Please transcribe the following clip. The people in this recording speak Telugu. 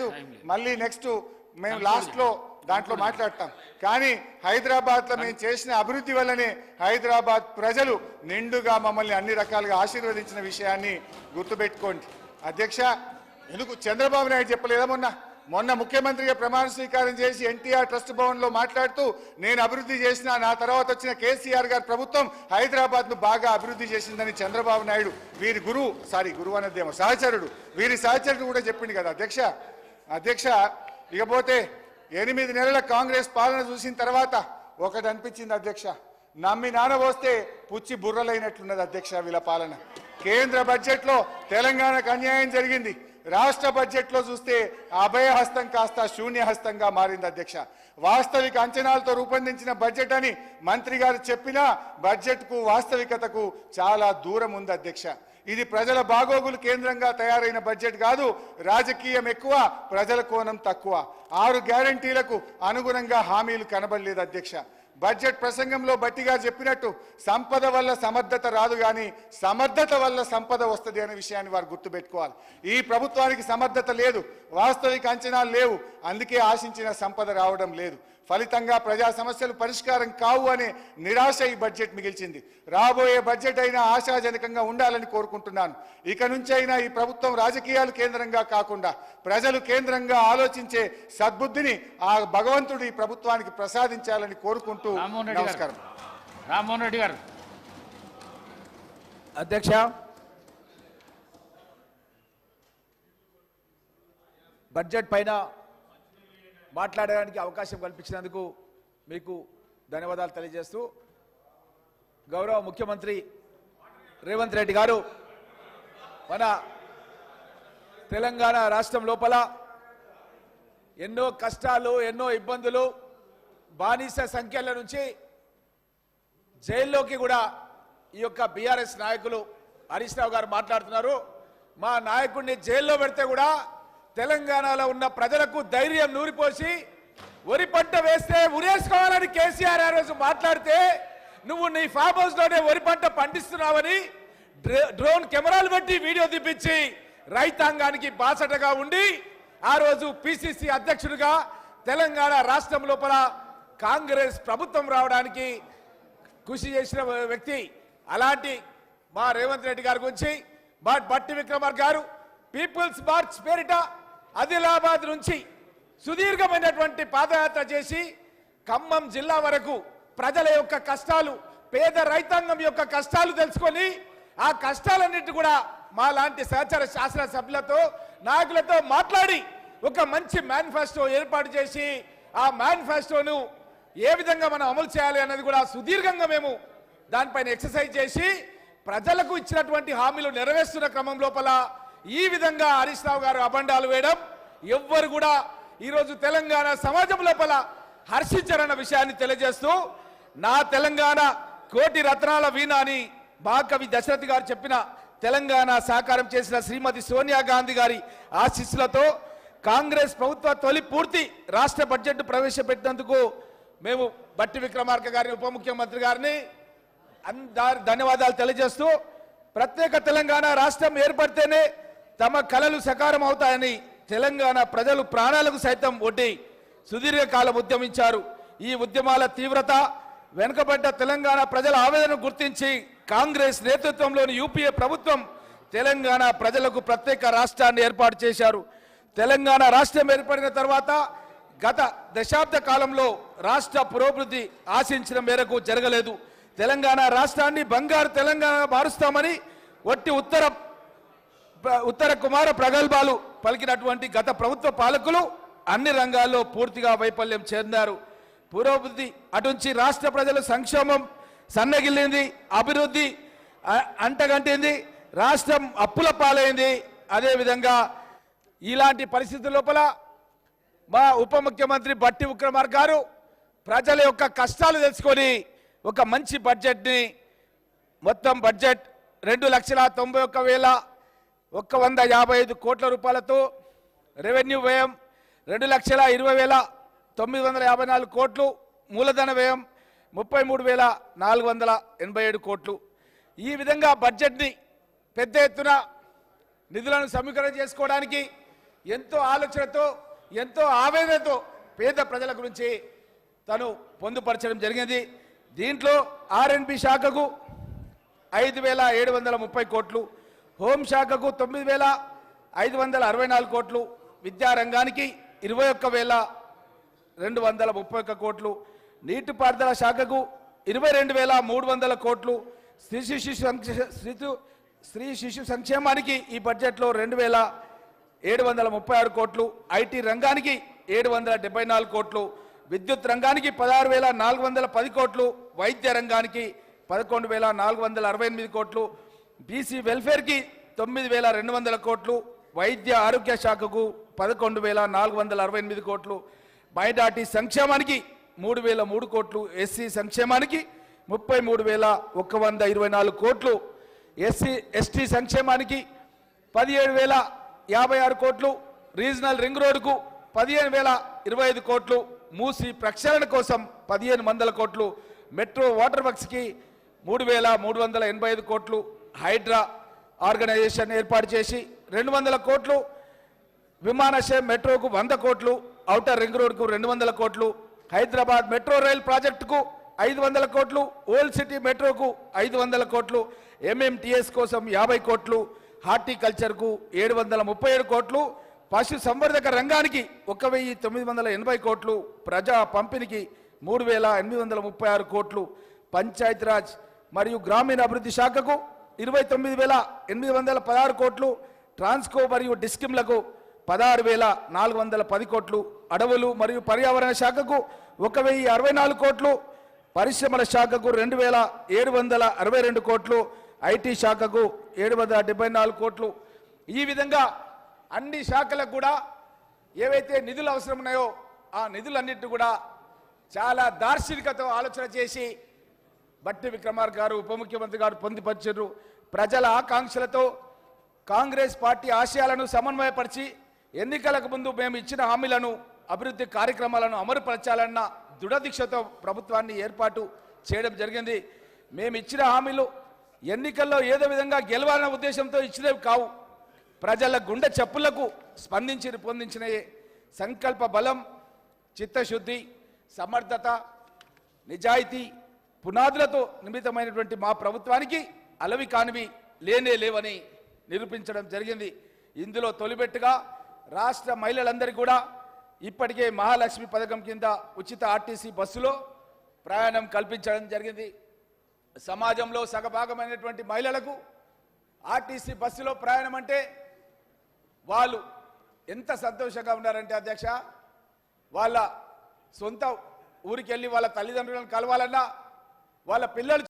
లేదు, మళ్ళీ నెక్స్ట్ మేము లాస్ట్లో దాంట్లో మాట్లాడతాం. కానీ హైదరాబాద్లో మేము చేసిన అభివృద్ధి వల్లనే హైదరాబాద్ ప్రజలు నిండుగా మమ్మల్ని అన్ని రకాలుగా ఆశీర్వదించిన విషయాన్ని గుర్తుపెట్టుకోండి. అధ్యక్ష, ఎందుకు చంద్రబాబు నాయుడు చెప్పలేదా? మొన్న ముఖ్యమంత్రిగా ప్రమాణ స్వీకారం చేసి ఎన్టీఆర్ ట్రస్ట్ భవన్లో మాట్లాడుతూ నేను అభివృద్ధి చేసిన, నా తర్వాత వచ్చిన కేసీఆర్ గారి ప్రభుత్వం హైదరాబాద్ను బాగా అభివృద్ధి చేసిందని చంద్రబాబు నాయుడు వీరి గురువు అన్నదేమో వీరి సహచరుడు కూడా చెప్పింది కదా అధ్యక్ష. ఇకపోతే 8 నెలల కాంగ్రెస్ పాలన చూసిన తర్వాత ఒకటి అనిపించింది అధ్యక్ష, నమ్మి నానబోస్తే పుచ్చి బుర్రలైనట్లున్నది అధ్యక్ష వీళ్ళ పాలన. కేంద్ర బడ్జెట్లో తెలంగాణకు అన్యాయం జరిగింది, రాష్ట్ర బడ్జెట్లో చూస్తే అభయహస్తం కాస్త శూన్యహస్తంగా మారింది అధ్యక్ష. వాస్తవిక అంచనాలతో రూపొందించిన బడ్జెట్ అని మంత్రి గారు చెప్పినా బడ్జెట్కు వాస్తవికతకు చాలా దూరం ఉంది అధ్యక్ష. ఇది ప్రజల బాగోగులు కేంద్రంగా తయారైన బడ్జెట్ కాదు, రాజకీయం ఎక్కువ, ప్రజల కోణం తక్కువ. 6 గ్యారంటీలకు అనుగుణంగా హామీలు కనబడలేదు అధ్యక్ష. బడ్జెట్ ప్రసంగంలో బట్టిగా చెప్పినట్టు సంపద వల్ల సమర్థత రాదు, కానీ సమర్థత వల్ల సంపద వస్తుంది అనే విషయాన్ని వారు గుర్తుపెట్టుకోవాలి. ఈ ప్రభుత్వానికి సమర్థత లేదు, వాస్తవిక అంచనాలు లేవు, అందుకే ఆశించిన సంపద రావడం లేదు. ఫలితంగా ప్రజా సమస్యలు పరిష్కారం కావు అనే నిరాశ ఈ బడ్జెట్ మిగిల్చింది. రాబోయే బడ్జెట్ అయినా ఆశాజనకంగా ఉండాలని కోరుకుంటున్నాను. ఇక నుంచి అయినా ఈ ప్రభుత్వం రాజకీయాలు కేంద్రంగా కాకుండా ప్రజలు కేంద్రంగా ఆలోచించే సద్బుద్ధిని ఆ భగవంతుడు ఈ ప్రభుత్వానికి ప్రసాదించాలని కోరుకుంటూ నమస్కారం. రామ్మోహన్ రెడ్డి గారు. అధ్యక్ష, బడ్జెట్ పైన మాట్లాడడానికి అవకాశం కల్పించినందుకు మీకు ధన్యవాదాలు తెలియజేస్తూ, గౌరవ ముఖ్యమంత్రి రేవంత్ రెడ్డి గారు మన తెలంగాణ రాష్ట్రం లోపల ఎన్నో కష్టాలు, ఎన్నో ఇబ్బందులు, బానిస సంఖ్యల నుంచి జైల్లోకి కూడా ఈ యొక్క బీఆర్ఎస్ నాయకులు హరీష్ రావు గారు మాట్లాడుతున్నారు. మా నాయకుడిని జైల్లో పెడితే కూడా తెలంగాణలో ఉన్న ప్రజలకు ధైర్యం నూరిపోసి వరి పంట వేస్తే ఉరేసుకోవాలని కేసీఆర్ ఆ రోజు మాట్లాడితే నువ్వు నీ ఫామ్ హౌస్ లోనే వరి పంట పండిస్తున్నావని డ్రోన్ కెమెరాలు పెట్టి వీడియో తీపించి రైతాంగానికి బాసటగా ఉండి ఆ రోజు పిసిసి అధ్యక్షుడిగా తెలంగాణ రాష్ట్రం లోపల కాంగ్రెస్ ప్రభుత్వం రావడానికి కృషి చేసిన వ్యక్తి. అలాంటి మా రేవంత్ రెడ్డి గారి గురించి మా బట్టి విక్రమార్క గారు పీపుల్స్ మార్చ్ పేరిట ఆదిలాబాద్ నుంచి సుదీర్ఘమైనటువంటి పాదయాత్ర చేసి ఖమ్మం జిల్లా వరకు ప్రజల యొక్క కష్టాలు, పేద రైతాంగం యొక్క కష్టాలు తెలుసుకొని ఆ కష్టాలన్నిటి కూడా మా లాంటి సహచర శాసనసభ్యులతో నాయకులతో మాట్లాడి ఒక మంచి మేనిఫెస్టో ఏర్పాటు చేసి ఆ మేనిఫెస్టోను ఏ విధంగా మనం అమలు చేయాలి అన్నది కూడా సుదీర్ఘంగా మేము దానిపైన ఎక్సర్సైజ్ చేసి ప్రజలకు ఇచ్చినటువంటి హామీలు నెరవేరుస్తున్న క్రమం లోపల ఈ విధంగా హరీష్ రావు గారు అబండాలు వేయడం ఎవ్వరు కూడా ఈరోజు తెలంగాణ సమాజం లోపల హర్షించారన్న విషయాన్ని తెలియజేస్తూ, నా తెలంగాణ కోటి రత్నాల వీణ అని మహాకవి దశరథి గారు చెప్పిన తెలంగాణ సాకారం చేసిన శ్రీమతి సోనియా గాంధీ గారి ఆశీస్సులతో కాంగ్రెస్ ప్రభుత్వ తొలి పూర్తి రాష్ట్ర బడ్జెట్ ప్రవేశపెట్టినందుకు మేము బట్టి విక్రమార్క గారిని, ఉప ముఖ్యమంత్రి గారిని ధన్యవాదాలు తెలియజేస్తూ, ప్రత్యేక తెలంగాణ రాష్ట్రం ఏర్పడితేనే తమ కలలు సకారం అవుతాయని తెలంగాణ ప్రజలు ప్రాణాలకు సైతం ఒడ్డి సుదీర్ఘకాలం ఉద్యమించారు. ఈ ఉద్యమాల తీవ్రత, వెనుకబడ్డ తెలంగాణ ప్రజల ఆవేదనను గుర్తించి కాంగ్రెస్ నేతృత్వంలోని యూపీఏ ప్రభుత్వం తెలంగాణ ప్రజలకు ప్రత్యేక రాష్ట్రాన్ని ఏర్పాటు చేశారు. తెలంగాణ రాష్ట్రం ఏర్పడిన తర్వాత గత దశాబ్ద కాలంలో రాష్ట్ర పురోభివృద్ధి ఆశించిన మేరకు జరగలేదు. తెలంగాణ రాష్ట్రాన్ని బంగారు తెలంగాణ మారుస్తామని ఒట్టి ఉత్తర కుమార ప్రగల్భాలు పలికినటువంటి గత ప్రభుత్వ పాలకులు అన్ని రంగాల్లో పూర్తిగా వైఫల్యం చెందారు. పురోభివృద్ధి అటుంచి రాష్ట్ర ప్రజల సంక్షేమం సన్నగిల్లింది, అభివృద్ధి అంటగంటింది, రాష్ట్రం అప్పుల పాలైంది. అదేవిధంగా ఇలాంటి పరిస్థితుల లోపల మా ఉప ముఖ్యమంత్రి బట్టి విక్రమార్క గారు ప్రజల యొక్క కష్టాలు తెలుసుకొని ఒక మంచి బడ్జెట్ని, మొత్తం బడ్జెట్ 2,91,155 కోట్ల రూపాయలతో, రెవెన్యూ వ్యయం 2,20,954 కోట్లు, మూలధన వ్యయం 33,487 కోట్లు. ఈ విధంగా బడ్జెట్ని పెద్ద ఎత్తున నిధులను సమీకరణ చేసుకోవడానికి ఎంతో ఆలోచనతో ఎంతో ఆవేదనతో పేద ప్రజల గురించి తను పొందుపరచడం జరిగింది. దీంట్లో ఆర్ఎండ్బి శాఖకు 5,730 కోట్లు, హోంశాఖకు 9,564 కోట్లు, విద్యారంగానికి 21,231 కోట్లు, నీటిపారుదల శాఖకు 22,300 కోట్లు, స్త్రీ శిశు సంక్షేమానికి ఈ బడ్జెట్లో 2,736 కోట్లు, ఐటీ రంగానికి 774 కోట్లు, విద్యుత్ రంగానికి 16,410 కోట్లు, వైద్య రంగానికి 11,468 కోట్లు, బీసీ వెల్ఫేర్కి 9,200 కోట్లు, వైద్య ఆరోగ్య శాఖకు 11,468 కోట్లు, మైనార్టీ సంక్షేమానికి 3,003 కోట్లు, ఎస్సీ సంక్షేమానికి 33,124 కోట్లు, ఎస్టీ సంక్షేమానికి 17,056 కోట్లు, రీజనల్ రింగ్ రోడ్డుకు 15,025 కోట్లు, మూసి ప్రక్షాళన కోసం 1,500 కోట్లు, మెట్రో వాటర్ వర్క్స్కి 3,385 కోట్లు, హైడ్రా ఆర్గనైజేషన్ ఏర్పాటు చేసి 200 కోట్లు, విమానాశ్రయం మెట్రోకు 100 కోట్లు, ఔటర్ రింగ్ రోడ్కు 200 కోట్లు, హైదరాబాద్ మెట్రో రైల్ ప్రాజెక్టుకు 500 కోట్లు, ఓల్డ్ సిటీ మెట్రోకు 500 కోట్లు, ఎంఎంటీఎస్ కోసం 50 కోట్లు, హార్టికల్చర్కు 737 కోట్లు, పశు సంవర్ధక రంగానికి 1,980 కోట్లు, ప్రజా పంపిణీకి 3,836 కోట్లు, పంచాయతీరాజ్ మరియు గ్రామీణాభివృద్ధి శాఖకు 29,816 కోట్లు, ట్రాన్స్కో మరియు డిస్కిమ్లకు 16,410 కోట్లు, అడవులు మరియు పర్యావరణ శాఖకు 1,064 కోట్లు, పరిశ్రమల శాఖకు 2,762 కోట్లు, ఐటీ శాఖకు 774 కోట్లు. ఈ విధంగా అన్ని శాఖలకు కూడా ఏవైతే నిధులు అవసరం ఉన్నాయో ఆ నిధులన్నింటినీ కూడా చాలా దార్శనికతో ఆలోచన చేసి బట్టి విక్రమార్క గారు ఉప ముఖ్యమంత్రి గారు పొందుపరిచారు. ప్రజల ఆకాంక్షలతో కాంగ్రెస్ పార్టీ ఆశయాలను సమన్వయపరిచి ఎన్నికలకు ముందు మేము ఇచ్చిన హామీలను అభివృద్ధి కార్యక్రమాలను అమలుపరచాలన్న దృఢదీక్షతో ప్రభుత్వాన్ని ఏర్పాటు చేయడం జరిగింది. మేము ఇచ్చిన హామీలు ఎన్నికల్లో ఏదో విధంగా గెలవాలన్న ఉద్దేశంతో ఇచ్చినవి కావు. ప్రజల గుండె చప్పులకు స్పందించి రూపొందించిన సంకల్ప బలం, చిత్తశుద్ధి, సమర్థత, నిజాయితీ పునాదులతో నిమిత్తమైనటువంటి మా ప్రభుత్వానికి అలవి కానివి లేనే లేవని నిరూపించడం జరిగింది. ఇందులో తొలిపెట్టుగా రాష్ట్ర మహిళలందరికీ కూడా ఇప్పటికే మహాలక్ష్మి పథకం కింద ఉచిత ఆర్టీసీ బస్సులో ప్రయాణం కల్పించడం జరిగింది. సమాజంలో సగభాగమైనటువంటి మహిళలకు ఆర్టీసీ బస్సులో ప్రయాణం అంటే వాళ్ళు ఎంత సంతోషంగా ఉన్నారంటే అధ్యక్ష, వాళ్ళ సొంత ఊరికి వెళ్ళి వాళ్ళ తల్లిదండ్రులను కలవాలన్నా, వాళ్ళ పిల్లలు